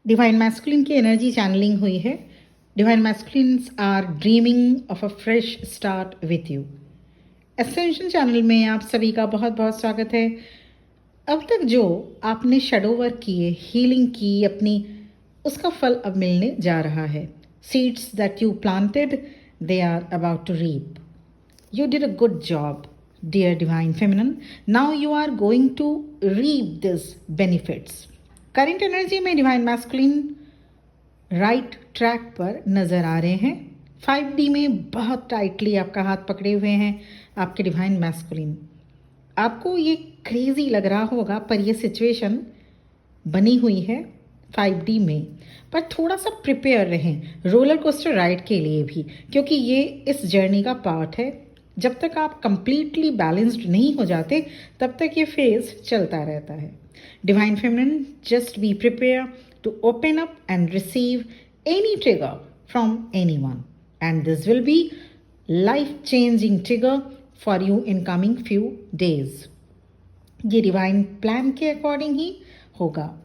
Divine masculine की energy channeling हुई है. Divine masculines are dreaming of a fresh start with you. Ascension channel में आप सभी का बहुत बहुत स्वागत है. अब तक जो आपने शेडो वर्क किए, हीलिंग की अपनी, उसका फल अब मिलने जा रहा है. Seeds that you planted, they are about to reap. You did a good job, dear Divine Feminine. Now you are going to reap these benefits. Current energy में Divine Masculine राइट ट्रैक पर नज़र आ रहे हैं. 5D में बहुत tightly आपका हाथ पकड़े हुए हैं आपके डिवाइन मैस्कुलिन. आपको ये क्रेजी लग रहा होगा, पर ये सिचुएशन बनी हुई है 5D में. पर थोड़ा सा प्रिपेयर रहें रोलर कोस्टर राइड के लिए भी, क्योंकि ये इस जर्नी का पार्ट है. जब तक आप कंप्लीटली बैलेंस्ड नहीं हो जाते तब तक ये फेज चलता रहता है. Divine feminine, just be prepare to open up and receive any trigger from anyone, and this will be life changing trigger for you in coming few days. ये डिवाइन प्लान के अकॉर्डिंग ही होगा.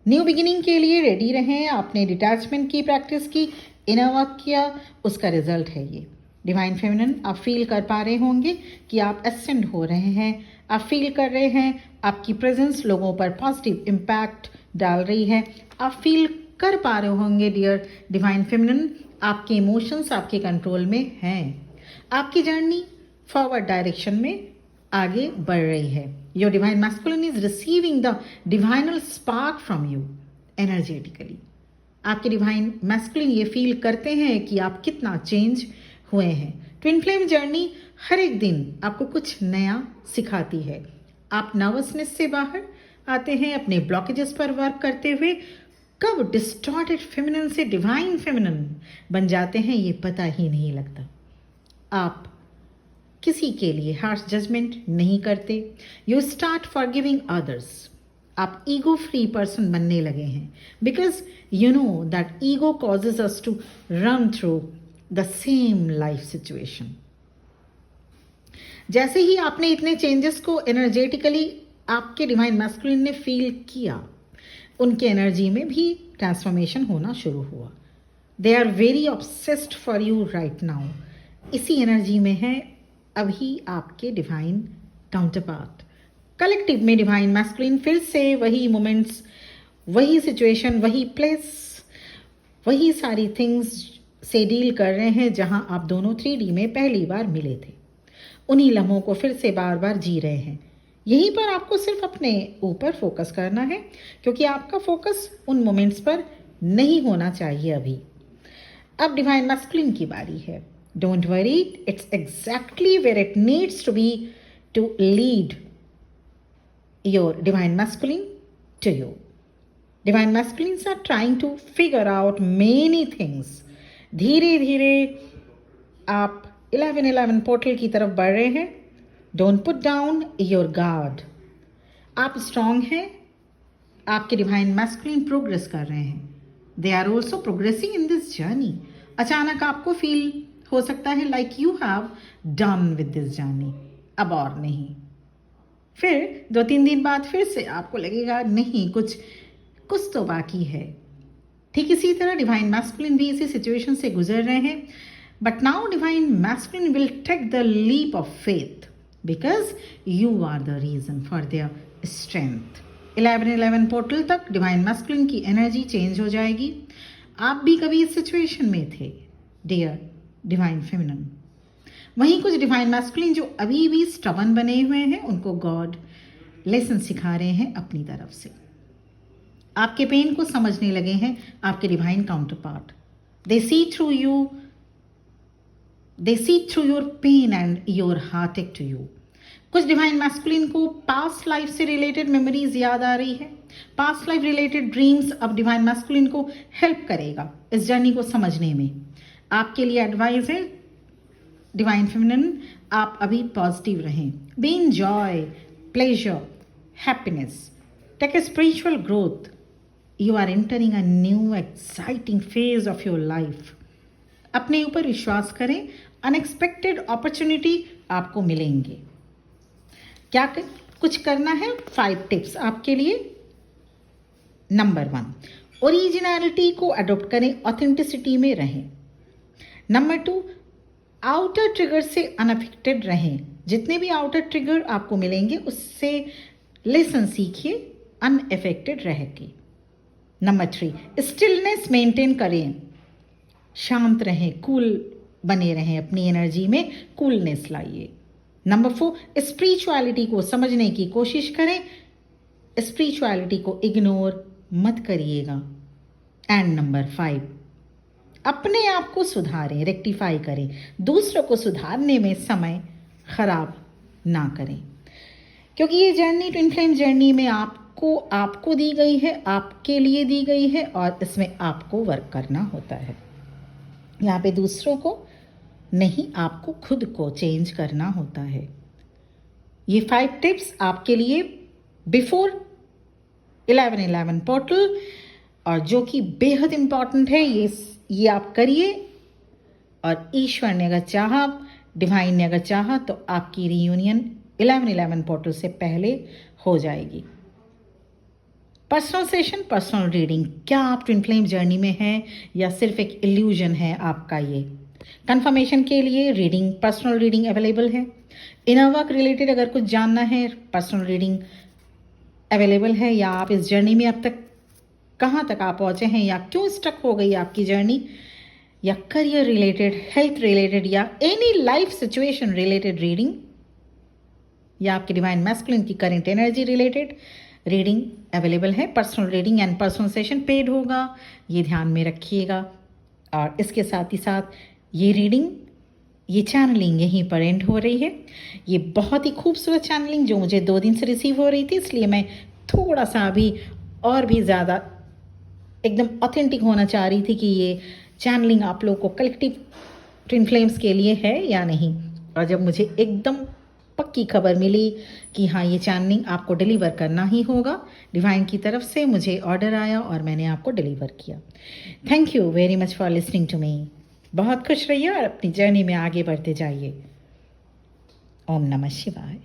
New beginning के लिए ready रहें. आपने detachment की practice की, इनर वर्क किया, उसका रिजल्ट है ये. डिवाइन फेमिनिन, आप फील कर पा रहे होंगे कि आप एसेंड हो रहे हैं. आप फील कर रहे हैं आपकी प्रेजेंस लोगों पर पॉजिटिव इम्पैक्ट डाल रही है. आप फील कर पा रहे होंगे डियर डिवाइन फेमिनिन, आपके इमोशंस आपके कंट्रोल में हैं. आपकी जर्नी फॉरवर्ड डायरेक्शन में आगे बढ़ रही है. Your divine masculine is receiving the divinal spark from you energetically. आपके डिवाइन मैस्कुलिन ये फील करते हैं कि आप कितना चेंज हुए हैं. ट्विन फ्लेम जर्नी हर एक दिन आपको कुछ नया सिखाती है. आप नर्वसनेस से बाहर आते हैं अपने ब्लॉकेजेस पर वर्क करते हुए. कब डिस्टॉर्टेड फेमिनिन से डिवाइन फेमिनिन बन जाते हैं ये पता ही नहीं लगता. आप किसी के लिए हार्श जजमेंट नहीं करते. You start forgiving others. आप ईगो फ्री पर्सन बनने लगे हैं, because you know that ego causes us to run through the same life situation. जैसे ही आपने इतने चेंजेस को एनर्जेटिकली आपके डिवाइन मैस्कुलिन ने फील किया, उनके एनर्जी में भी ट्रांसफॉर्मेशन होना शुरू हुआ. They are very obsessed for you right now. इसी एनर्जी में है अभी आपके डिवाइन काउंटरपार्ट. कलेक्टिव में डिवाइन मैस्कुलिन फिर से वही मोमेंट्स, वही सिचुएशन, वही प्लेस, वही सारी थिंग्स से डील कर रहे हैं जहां आप दोनों 3D में पहली बार मिले थे. उन्हीं लम्हों को फिर से बार बार जी रहे हैं. यहीं पर आपको सिर्फ अपने ऊपर फोकस करना है, क्योंकि आपका फोकस उन मोमेंट्स पर नहीं होना चाहिए अभी. अब डिवाइन मैस्कुलिन की बारी है. Don't worry, it's exactly where it needs to be to lead your divine masculine to you. Divine masculines are trying to figure out many things. धीरे धीरे आप 1111 पोर्टल की तरफ बढ़ रहे हैं. Don't put down your guard. आप strong हैं. आपके डिवाइन मैस्कुलिन प्रोग्रेस कर रहे हैं. They are also progressing in this journey. अचानक आपको फील हो सकता है like you have done with this journey, अब और नहीं. फिर 2-3 दिन बाद फिर से आपको लगेगा नहीं, कुछ तो बाकी है. ठीक इसी तरह डिवाइन मैस्कुलिन भी इसी सिचुएशन से गुजर रहे हैं. But now divine masculine will take the leap of faith, because you are the reason for their strength. 1111 portal तक डिवाइन मैस्कुलिन की एनर्जी चेंज हो जाएगी. आप भी कभी इस सिचुएशन में थे डियर डिवाइन फेमिनिन. वहीं कुछ डिवाइन मैस्कुलिन जो अभी भी स्टबन बने हुए हैं, उनको गॉड लेसन सिखा रहे हैं अपनी तरफ से. आपके पेन को समझने लगे हैं आपके divine counterpart. They see through your pain and your heart ache to you. कुछ डिवाइन मैस्कुलिन को पास्ट लाइफ से रिलेटेड मेमोरीज याद आ रही है. पास्ट लाइफ रिलेटेड ड्रीम्स अब डिवाइन मैस्कुलिन को हेल्प करेगा इस जर्नी को समझने में. आपके लिए एडवाइस है डिवाइन फेमिनिन, आप अभी पॉजिटिव रहें. Be in joy, pleasure, happiness, take a spiritual growth. You are entering a new exciting phase of your life. अपने ऊपर विश्वास करें. अनएक्सपेक्टेड अपॉर्चुनिटी आपको मिलेंगे. कुछ करना है. 5 टिप्स आपके लिए. नंबर 1, ओरिजिनलिटी को अडॉप्ट करें, ऑथेंटिसिटी में रहें। नंबर 2, आउटर ट्रिगर से अनअफेक्टेड रहें। जितने भी आउटर ट्रिगर आपको मिलेंगे उससे लेसन सीखिए, अनअफेक्टेड रहेगी। नंबर 3, स्टिलनेस मेंटेन करें, शांत रहें, कूल बने रहें, अपनी एनर्जी में कूलनेस लाइए। नंबर 4, स्पिरिचुअलिटी को समझने की कोशिश करें, स्पिरिचुअलिटी को इग्नोर मत करिएगा। एंड नंबर 5, अपने आप को सुधारें, रेक्टिफाई करें, दूसरों को सुधारने में समय खराब ना करें, क्योंकि ये जर्नी ट्विन फ्लेम जर्नी में आपको दी गई है, आपके लिए दी गई है और इसमें आपको वर्क करना होता है। यहाँ पे दूसरों को नहीं, आपको खुद को चेंज करना होता है। ये 5 टिप्स आपके लिए बिफोर 11/11 पोर्टल, और जो कि बेहद इम्पॉर्टेंट है, ये आप करिए। और ईश्वर ने अगर चाहा, डिवाइन ने अगर चाहा, तो आपकी रियूनियन 11/11 पोर्टल से पहले हो जाएगी। पर्सनल सेशन, पर्सनल रीडिंग, क्या आप ट्विन फ्लेम जर्नी में हैं या सिर्फ एक इल्यूजन है आपका? ये कंफर्मेशन के लिए रीडिंग, पर्सनल रीडिंग अवेलेबल है। इनर वर्क रिलेटेड अगर कुछ जानना है, पर्सनल रीडिंग अवेलेबल है। या आप इस जर्नी में अब तक कहाँ तक आप पहुँचे हैं, या क्यों स्टक हो गई आपकी जर्नी, या करियर रिलेटेड, हेल्थ रिलेटेड, या any life situation related reading, या आपके डिवाइन मैस्कुलिन की current energy related reading available है। Personal reading and personal session paid होगा, ये ध्यान में रखिएगा। और इसके साथ ही साथ ये रीडिंग, ये चैनलिंग यहीं पर एंड हो रही है। ये बहुत ही खूबसूरत चैनलिंग जो मुझे 2 दिन से रिसीव हो रही थी, इसलिए मैं थोड़ा सा अभी और भी ज़्यादा एकदम ऑथेंटिक होना चाह रही थी कि ये चैनलिंग आप लोगों को कलेक्टिव ट्विन फ्लेम्स के लिए है या नहीं। और जब मुझे एकदम पक्की खबर मिली कि हाँ, ये चैनलिंग आपको डिलीवर करना ही होगा, डिवाइन की तरफ से मुझे ऑर्डर आया और मैंने आपको डिलीवर किया। Thank you very much for listening to me. बहुत खुश रहिए और अपनी जर्नी में आगे बढ़ते जाइए। ओम नमः शिवाय।